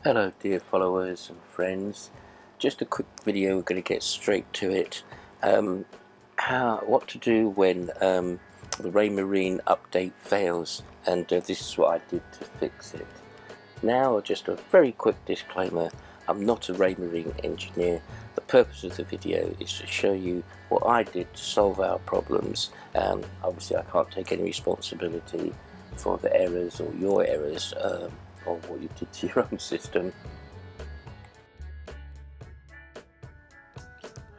Hello dear followers and friends, just a quick video. We're going to get straight to it. What to do when the Raymarine update fails, and this is what I did to fix it. Now just a very quick disclaimer, I'm not a Raymarine engineer. The purpose of the video is to show you what I did to solve our problems. Obviously I can't take any responsibility for the errors or your errors, or what you did to your own system.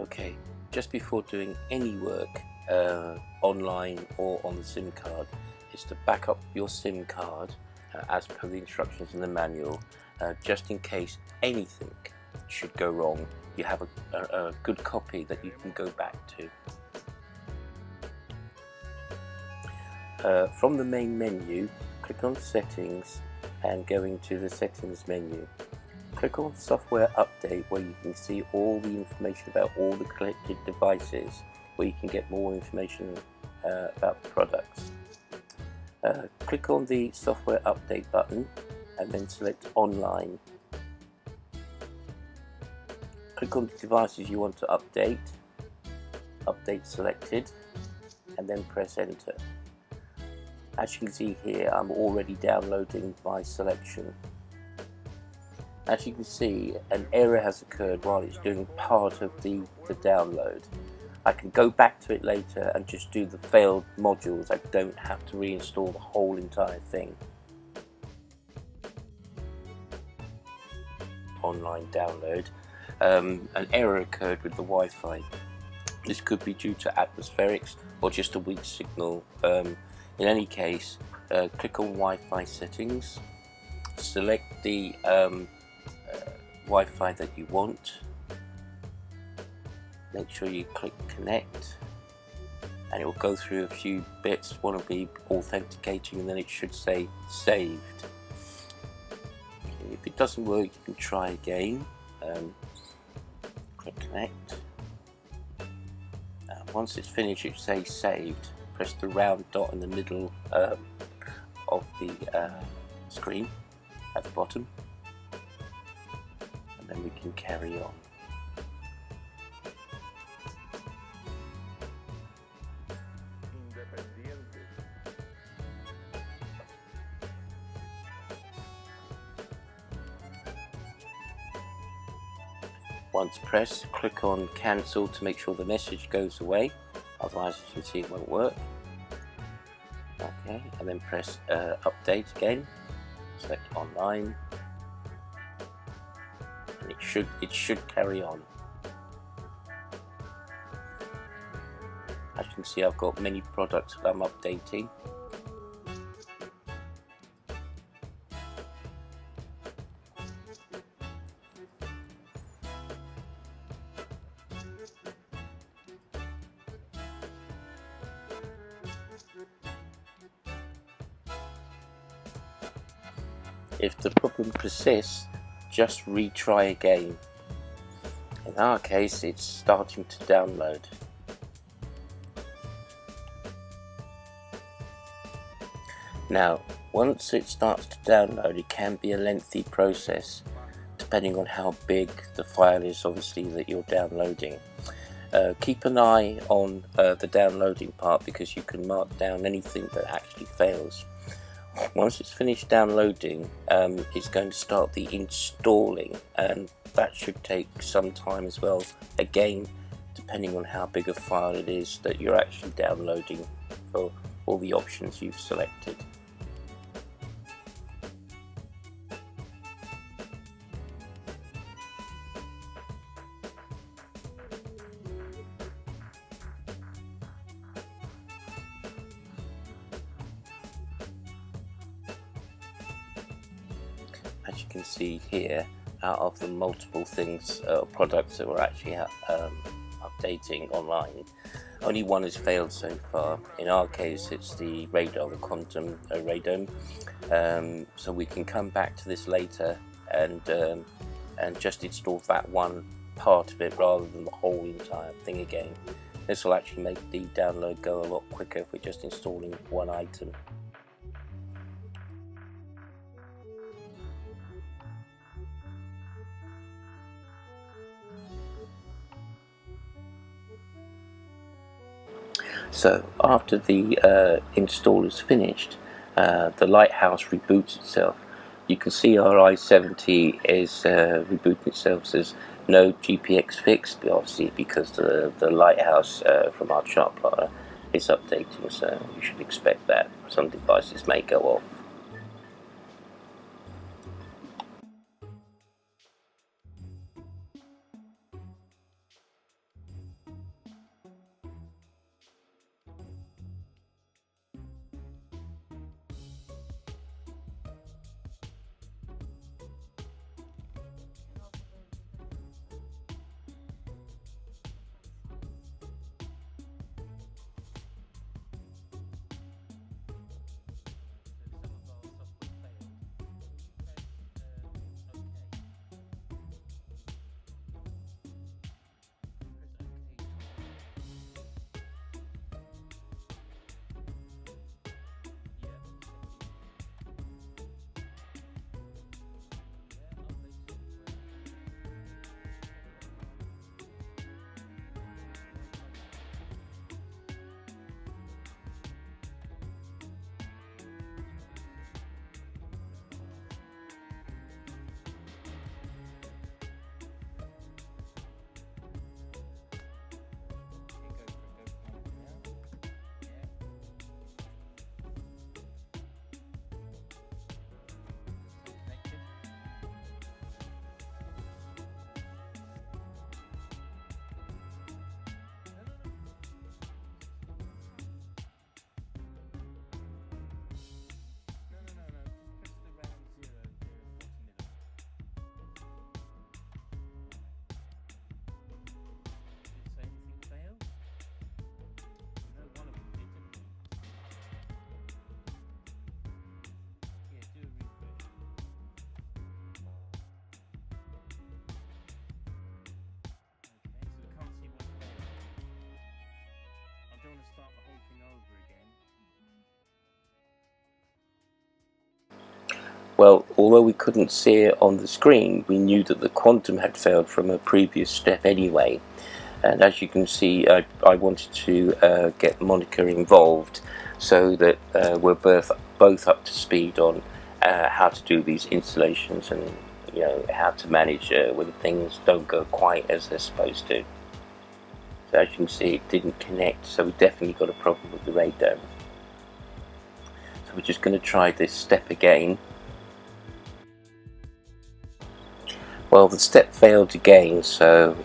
Okay, just before doing any work online or on the SIM card, is to back up your SIM card as per the instructions in the manual, just in case anything should go wrong. You have a good copy that you can go back to. From the main menu, click on Settings and go into the Settings menu. Click on Software Update, where you can see all the information about all the collected devices, where you can get more information about the products. Click on the Software Update button and then select Online. Click on the devices you want to update, Update selected, and then press Enter. As you can see here, I'm already downloading my selection. As you can see, an error has occurred while it's doing part of the download. I can go back to it later and just do the failed modules. I don't have to reinstall the whole entire thing. Online download. An error occurred with the Wi-Fi. This could be due to atmospherics or just a weak signal. In any case, click on Wi-Fi settings, select the Wi-Fi that you want, make sure you click connect, and it will go through a few bits. One will be authenticating, and then it should say saved. If it doesn't work, you can try again. Click connect. Once it's finished, it says saved. Press the round dot in the middle of the screen at the bottom, and then we can carry on. Once pressed, click on cancel to make sure the message goes away, otherwise as you can see it won't work. Okay, and then press update again, select online, and it should carry on. As you can see, I've got many products that I'm updating. If the problem persists, just retry again. In our case, it's starting to download. Now, once it starts to download, it can be a lengthy process, depending on how big the file is, obviously, that you're downloading. Keep an eye on the downloading part, because you can mark down anything that actually fails. Once it's finished downloading, it's going to start the installing, and that should take some time as well, again depending on how big a file it is that you're actually downloading for all the options you've selected. As you can see here, out of the multiple things, products that we're actually updating online, only one has failed so far. In our case, it's the radar, the quantum radome. So we can come back to this later and just install that one part of it rather than the whole entire thing again. This will actually make the download go a lot quicker if we're just installing one item. So after the install is finished, the lighthouse reboots itself. You can see our i70 is rebooting itself. Says no GPX fixed, obviously because the lighthouse from our chart plotter is updating, so you should expect that some devices may go off. Well, although we couldn't see it on the screen, we knew that the quantum had failed from a previous step anyway. And as you can see, I wanted to get Monica involved so that we're both up to speed on how to do these installations, and how to manage when things don't go quite as they're supposed to. So as you can see, it didn't connect, so we definitely got a problem with the radome. So we're just going to try this step again. Well, the step failed again, so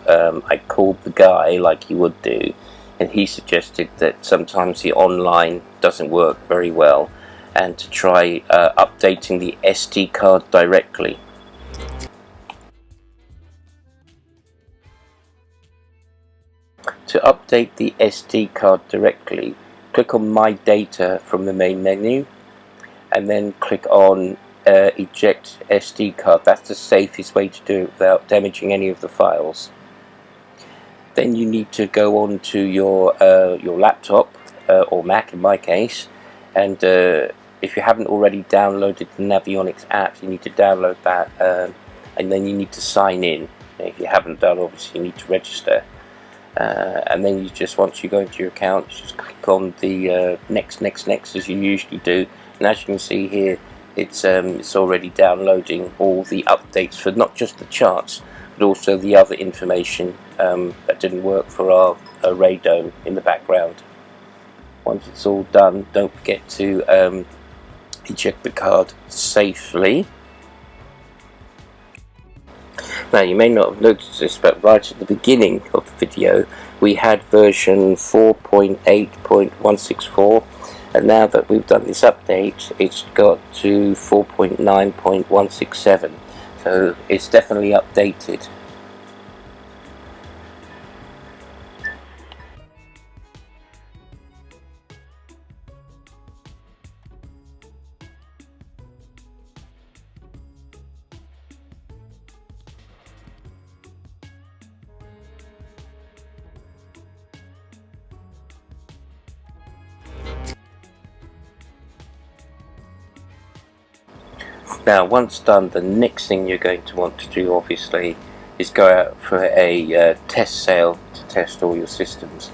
I called the guy like you would do, and he suggested that sometimes the online doesn't work very well, and to try updating the SD card directly. To update the SD card directly, click on My Data from the main menu, and then click on eject SD card. That's the safest way to do it without damaging any of the files. Then you need to go on to your laptop or Mac in my case, and if you haven't already downloaded the Navionics app, you need to download that, and then you need to sign in. If you haven't done, obviously you need to register, and then you just, once you go into your account, just click on the next as you usually do, and as you can see here, it's already downloading all the updates for not just the charts, but also the other information that didn't work for our radome in the background. Once it's all done, don't forget to eject the card safely. Now, you may not have noticed this, but right at the beginning of the video we had version 4.8.164, and now that we've done this update, it's got to 4.9.167, so it's definitely updated. Now, once done, the next thing you're going to want to do, obviously, is go out for a test sale to test all your systems.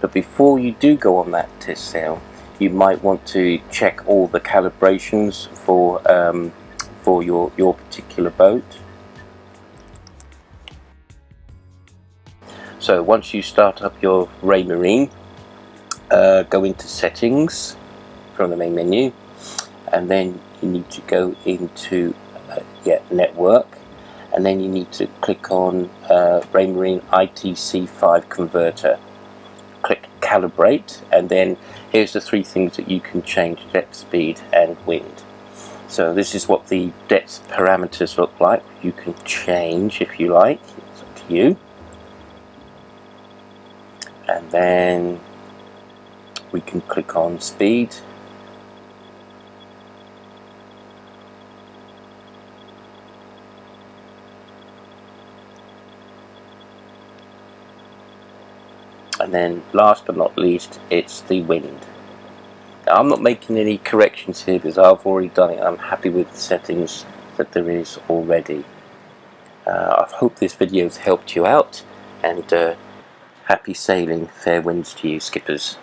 But before you do go on that test sail, you might want to check all the calibrations for your particular boat. So once you start up your Raymarine, go into settings from the main menu, and then you need to go into network, and then you need to click on Raymarine ITC5 converter. Click calibrate, and then here's the three things that you can change: depth, speed and wind. So this is what the depth parameters look like. You can change if you like, it's up to you. And then we can click on speed, and then last but not least, it's the wind. Now, I'm not making any corrections here because I've already done it. I'm happy with the settings that there is already. I hope this video has helped you out, and happy sailing, fair winds to you, skippers.